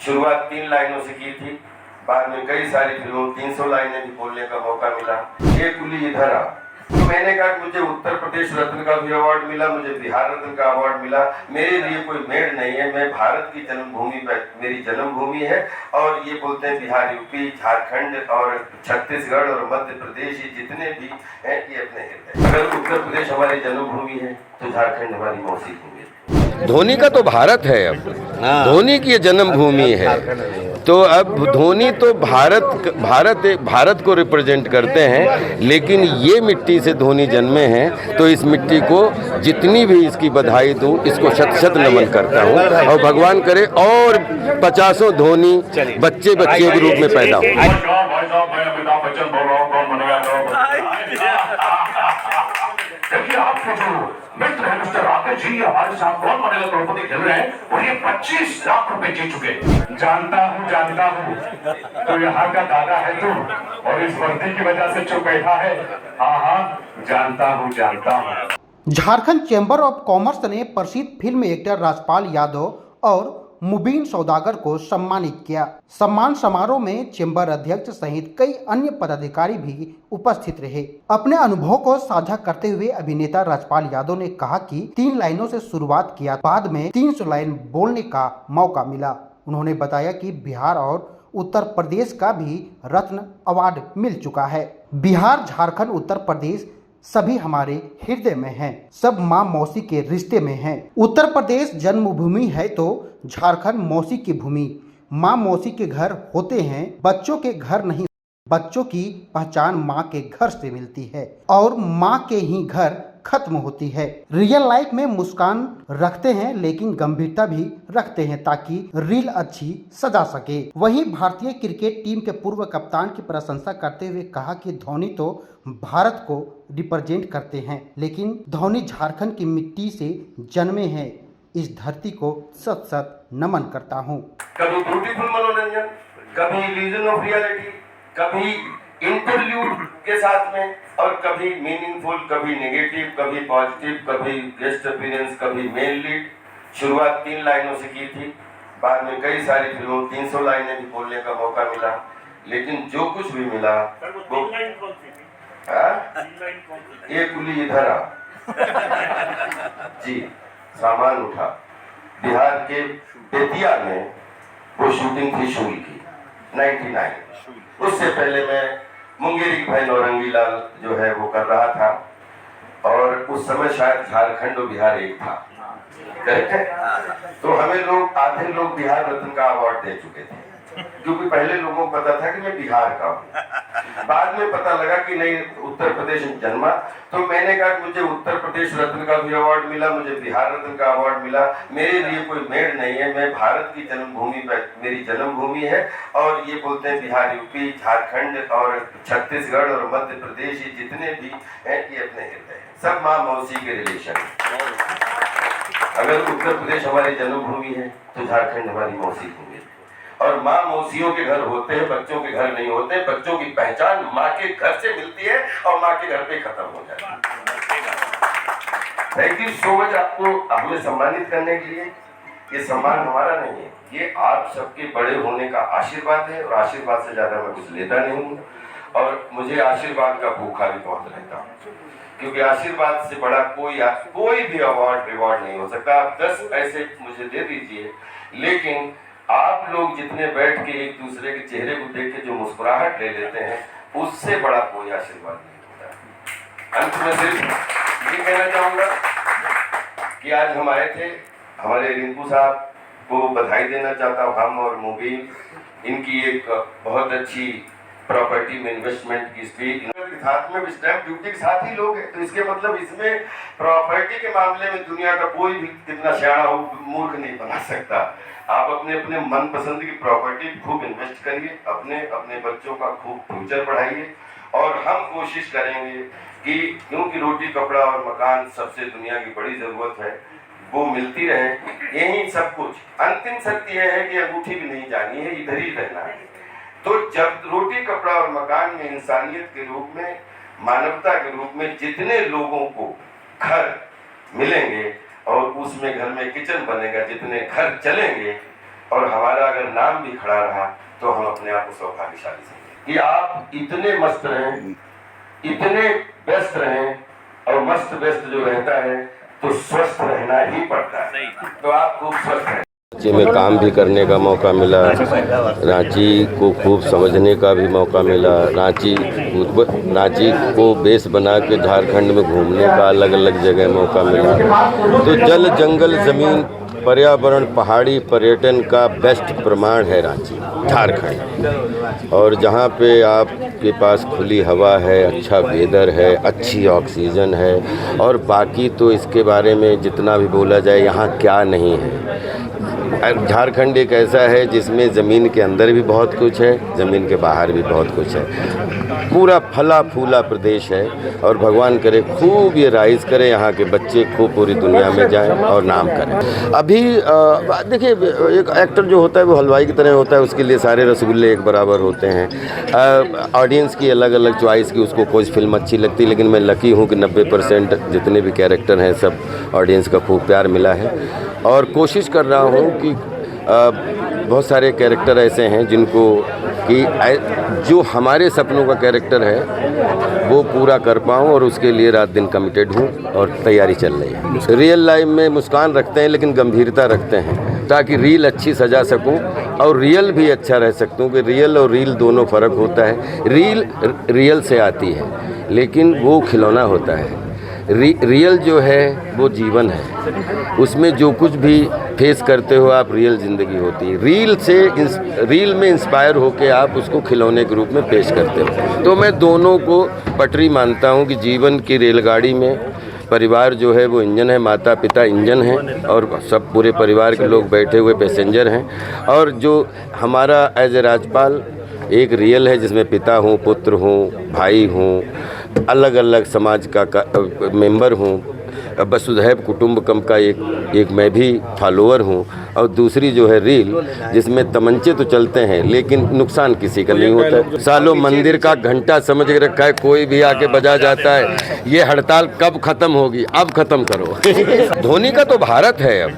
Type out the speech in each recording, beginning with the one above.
शुरुआत 3 लाइनों से की थी, बाद में कई सारी फिल्मों 300 लाइनें भी बोलने का मौका मिला। ये कुली इधर आ, तो मैंने कहा मुझे उत्तर प्रदेश रत्न का भी अवार्ड मिला, मुझे बिहार रत्न का अवार्ड मिला, मेरे लिए कोई मेड़ नहीं है। मैं भारत की जन्मभूमि पर, मेरी जन्मभूमि है। और ये बोलते हैं बिहार, यूपी, झारखंड और छत्तीसगढ़ और मध्य प्रदेश, ये जितने भी हैं ये अपने हृदय। अगर उत्तर प्रदेश हमारी जन्मभूमि है तो झारखंड हमारी मौसी भूमि है। धोनी का तो भारत है, अब धोनी की जन्मभूमि है, तो अब धोनी तो भारत को रिप्रेजेंट करते हैं। लेकिन ये मिट्टी से धोनी जन्मे हैं, तो इस मिट्टी को जितनी भी इसकी बधाई दूं, इसको शत शत नमन करता हूं। और भगवान करे और 50 धोनी बच्चे के रूप में पैदा हो। देखिए आपके जो मित्र हैं मिस्टर राकेश जी, हमारे साथ कौन बनेगा करोड़पति खेल रहे हैं और ये 25 लाख रुपए जीत चुके। जानता हूँ तो यहाँ का दादा है तू, और इस वर्दी की वजह से चुप बैठा है। हाँ जानता हूँ। झारखंड चैम्बर ऑफ कॉमर्स ने प्रसिद्ध फिल्म एक्टर राजपाल यादव और मुबीन सौदागर को सम्मानित किया। सम्मान समारोह में चैम्बर अध्यक्ष सहित कई अन्य पदाधिकारी भी उपस्थित रहे। अपने अनुभव को साझा करते हुए अभिनेता राजपाल यादव ने कहा कि 3 लाइनों से शुरुआत किया, बाद में 300 लाइन बोलने का मौका मिला। उन्होंने बताया कि बिहार और उत्तर प्रदेश का भी रत्न अवार्ड मिल चुका है। बिहार, झारखंड, उत्तर प्रदेश सभी हमारे हृदय में हैं, सब माँ मौसी के रिश्ते में हैं। उत्तर प्रदेश जन्मभूमि है तो झारखंड मौसी की भूमि। माँ मौसी के घर होते हैं, बच्चों के घर नहीं। बच्चों की पहचान माँ के घर से मिलती है और माँ के ही घर खत्म होती है। रियल लाइफ में मुस्कान रखते हैं लेकिन गंभीरता भी रखते हैं ताकि रील अच्छी सजा सके। वहीं भारतीय क्रिकेट टीम के पूर्व कप्तान की प्रशंसा करते हुए कहा कि धोनी तो भारत को रिप्रेजेंट करते हैं, लेकिन धोनी झारखंड की मिट्टी से जन्मे हैं। इस धरती को सत सत नमन करता हूँ। कभी ब्यूटीफुल मनोरंजन, कभी इल्यूजन ऑफ रियलिटी, कभी इंटरव्यूड के साथ में, और कभी मीनिंगफुल, कभी नेगेटिव, कभी पॉजिटिव, कभी गेस्ट अपीयरेंस, कभी मेन लीड। शुरुआत 3 लाइनों से की थी, बाद में कई सारी फिल्मों 300 लाइनें भी बोलने का मौका मिला। लेकिन जो कुछ भी मिला वो ये कुली इधर आ जी, सामान उठा। बिहार के बेतिया में वो शूटिंग थी शूल की 99। उससे पहले मैं मुंगेरी की भाई नौरंगी लाल जो है वो कर रहा था, और उस समय शायद झारखंड और बिहार एक था, करेक्ट है। तो हमें लोग, आधे लोग बिहार रत्न का अवार्ड दे चुके थे, क्योंकि पहले लोगों को पता था कि मैं बिहार का हूँ। बाद में पता लगा कि नहीं, उत्तर प्रदेश में जन्मा। तो मैंने कहा मुझे उत्तर प्रदेश रत्न का भी अवार्ड मिला, मुझे बिहार रत्न का अवार्ड मिला, मेरे लिए कोई मेड़ नहीं है। मैं भारत की जन्मभूमि पर, मेरी जन्मभूमि है। और ये बोलते हैं बिहार, यूपी, झारखंड और छत्तीसगढ़ और मध्य प्रदेश, ये जितने भी हैं ये अपने हृदय हैं, सब माँ मौसी के रिलेशन है। अगर उत्तर प्रदेश हमारी जन्मभूमि है तो झारखंड हमारी मौसी भूमि है। और माँ मौसियों के घर होते हैं, बच्चों के घर नहीं होते। बच्चों की पहचान माँ के घर से मिलती है और माँ के घर पे खत्म हो जाती है। थैंक यू सो मच आपको हमें सम्मानित करने के लिए। ये सम्मान हमारा नहीं है, ये आप सबके बड़े होने का आशीर्वाद है, और आशीर्वाद से ज्यादा मैं कुछ लेता नहीं हूँ। और मुझे आशीर्वाद का भूखा भी बहुत रहता हूँ, क्योंकि आशीर्वाद से बड़ा कोई भी अवार्ड रिवॉर्ड नहीं हो सकता। आप 10 पैसे मुझे दे दीजिए, लेकिन आप लोग जितने बैठ के एक दूसरे के चेहरे को देख के जो मुस्कुराहट ले लेते हैं, उससे बड़ा कोई आशीर्वाद नहीं होता। अंत में सिर्फ ये कहना चाहूंगा कि आज हम आए थे, हमारे रिंकू साहब को बधाई देना चाहता हूँ। हम और मुबीन, इनकी एक बहुत अच्छी प्रॉपर्टी में इन्वेस्टमेंट की स्पीड, साथ में स्टैंप ड्यूटी के साथ ही लोग हैं, तो इसके मतलब इसमें प्रॉपर्टी के मामले में दुनिया का कोई भी कितना सियाना हो, मूर्ख नहीं बना सकता। आप अपने अपने मनपसंद की प्रॉपर्टी खूब इन्वेस्ट करिए, अपने अपने बच्चों का खूब फ्यूचर बढ़ाइए। और हम कोशिश करेंगे कि क्योंकि रोटी, कपड़ा और मकान सबसे दुनिया की बड़ी जरूरत है, वो मिलती रहे। यही सब कुछ, अंतिम सत्य यह है कि अंगूठी भी नहीं जानी है, इधर ही रहना है। तो जब रोटी, कपड़ा और मकान में इंसानियत के रूप में, मानवता के रूप में जितने लोगों को घर मिलेंगे और उसमें घर में किचन बनेगा, जितने घर चलेंगे, और हमारा अगर नाम भी खड़ा रहा तो हम अपने आप को सौभाग्यशाली समझें कि आप इतने मस्त रहें, इतने व्यस्त रहें, और मस्त व्यस्त जो रहता है तो स्वस्थ रहना ही पड़ता है। तो आप खूब स्वस्थ रहें। रांची में काम भी करने का मौका मिला, रांची को खूब समझने का भी मौका मिला, रांची को बेस बना के झारखंड में घूमने का अलग अलग जगह मौका मिला। तो जल जंगल ज़मीन पर्यावरण पहाड़ी पर्यटन का बेस्ट प्रमाण है रांची झारखंड। और जहाँ पे आपके पास खुली हवा है, अच्छा वेदर है, अच्छी ऑक्सीजन है, और बाकी तो इसके बारे में जितना भी बोला जाए यहाँ क्या नहीं है। झारखंड एक ऐसा है जिसमें ज़मीन के अंदर भी बहुत कुछ है, ज़मीन के बाहर भी बहुत कुछ है, पूरा फला फूला प्रदेश है। और भगवान करे खूब ये राइज करे, यहाँ के बच्चे खूब पूरी दुनिया में जाएं और नाम करें। अभी देखिए, एक एक्टर जो होता है वो हलवाई की तरह होता है, उसके लिए सारे रसगुल्ले एक बराबर होते हैं। ऑडियंस की अलग अलग चॉइस की, उसको कोई फिल्म अच्छी लगती है, लेकिन मैं लकी हूँ कि 90% जितने भी कैरेक्टर हैं सब ऑडियंस का खूब प्यार मिला है। और कोशिश कर रहा हूँ कि बहुत सारे कैरेक्टर ऐसे हैं जिनको कि जो हमारे सपनों का कैरेक्टर है वो पूरा कर पाऊँ, और उसके लिए रात दिन कमिटेड हूँ और तैयारी चल रही है। रियल लाइफ में मुस्कान रखते हैं लेकिन गंभीरता रखते हैं, ताकि रील अच्छी सजा सकूं और रियल भी अच्छा रह सकता हूँ। कि रियल और रील दोनों फ़र्क होता है। रील रियल से आती है लेकिन वो खिलौना होता है, रियल जो है वो जीवन है, उसमें जो कुछ भी फेस करते हो आप, रियल ज़िंदगी होती है। रील में इंस्पायर होके आप उसको खिलौने के रूप में पेश करते हो। तो मैं दोनों को पटरी मानता हूँ कि जीवन की रेलगाड़ी में परिवार जो है वो इंजन है, माता पिता इंजन हैं, और सब पूरे परिवार के लोग बैठे हुए पैसेंजर हैं। और जो हमारा एज ए राज्यपाल एक रियल है जिसमें पिता हूँ, पुत्र हूँ, भाई हूँ, अलग अलग समाज का मेंबर हूँ, वसुधैव कुटुंबकम का एक मैं भी फॉलोअर हूँ। और दूसरी जो है रील, जिसमें तमंचे तो चलते हैं लेकिन नुकसान किसी का नहीं होता है। सालों मंदिर का घंटा समझ के रखा है, कोई भी आके बजा जाता है। ये हड़ताल कब खत्म होगी? अब खत्म करो। धोनी का तो भारत है, अब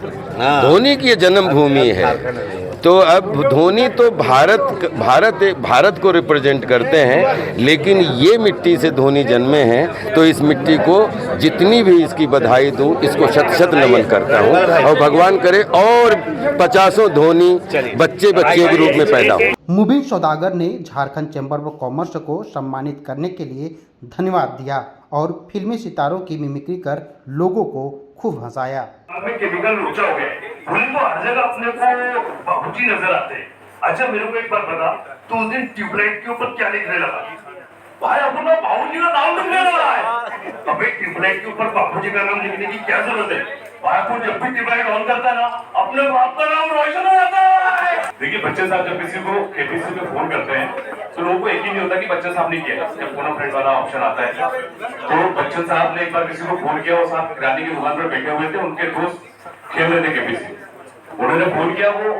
धोनी की ये जन्मभूमि है। तो अब धोनी तो भारत को रिप्रेजेंट करते हैं, लेकिन ये मिट्टी से धोनी जन्मे हैं, तो इस मिट्टी को जितनी भी इसकी बधाई दूं, इसको शत शत नमन करता हूं। और भगवान करे और 50 धोनी बच्चे के रूप में पैदा हो। मुबीन सौदागर ने झारखंड चैम्बर ऑफ कॉमर्स को सम्मानित करने के लिए धन्यवाद दिया और फिल्मी सितारों की मिमिक्री कर लोगों को खूब हंसाया। केमिकल ऊंचा हो गया, तो हर जगह अपने को बाबूजी नजर आते हैं। अच्छा मेरे को एक बात बता, तू उस दिन ट्यूबलाइट के ऊपर क्या लिखने लगा? भाई अपना बाबूजी का नाम लिखने लगा है। अबे ट्यूबलाइट के ऊपर बाबूजी का नाम लिखने की क्या जरूरत है? भाई को जब भी ट्यूबलाइट ऑन करता है ना, अपने बाप का नाम रोशन हो जाता है। देखिए बच्चे साहब जब किसी को केबीसी पे फोन करते हैं तो लोगों को यकीन नहीं होता कि बच्चे साहब ने किया। जब फोन फ्रेंड वाला ऑप्शन आता है तो बच्चे साहब ने एक बार किसी को फोन किया, वो साहब किराने की दुकान पर बैठे हुए थे, उनके दोस्त खेल रहे थे केबीसी। उन्होंने फोन किया, वो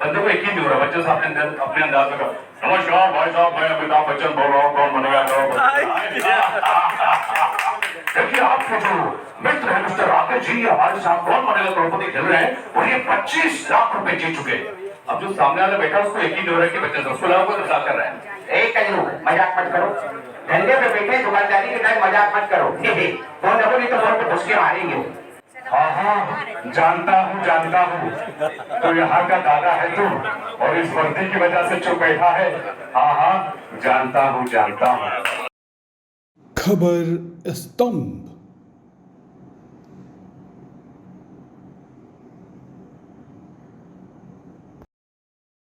बंदे को यकीन नहीं हो रहा, बच्चे साहब ने अपने अंदाज में कहा, नमस्कार भाई साहब, मैं अमिताभ बच्चन बोल रहा हूँ, कौन बनेगा? देखिए आपके जो मित्र है मिस्टर राकेश जी, हमारे साथ कौन बनेगा करोड़पति खेल रहे हैं, और ये 25 लाख रुपए जीत चुके हैं। अब जो सामने वाला बैठा उसको यकीन नहीं हो रहा है कि बच्चे 10 लाख को मजाक कर रहे हैं। एक कजरू मजाक मत करो, धंधे पे बैठे दुकानदारी के टाइम मजाक मत करो। फोन रखो नहीं तो फोन पे घुस के मारेंगे। हाँ जानता हूँ तो यहाँ का दादा है तू, और इस वर्दी की वजह से चुप बैठा है। हाँ जानता हूँ। खबर स्तंभ।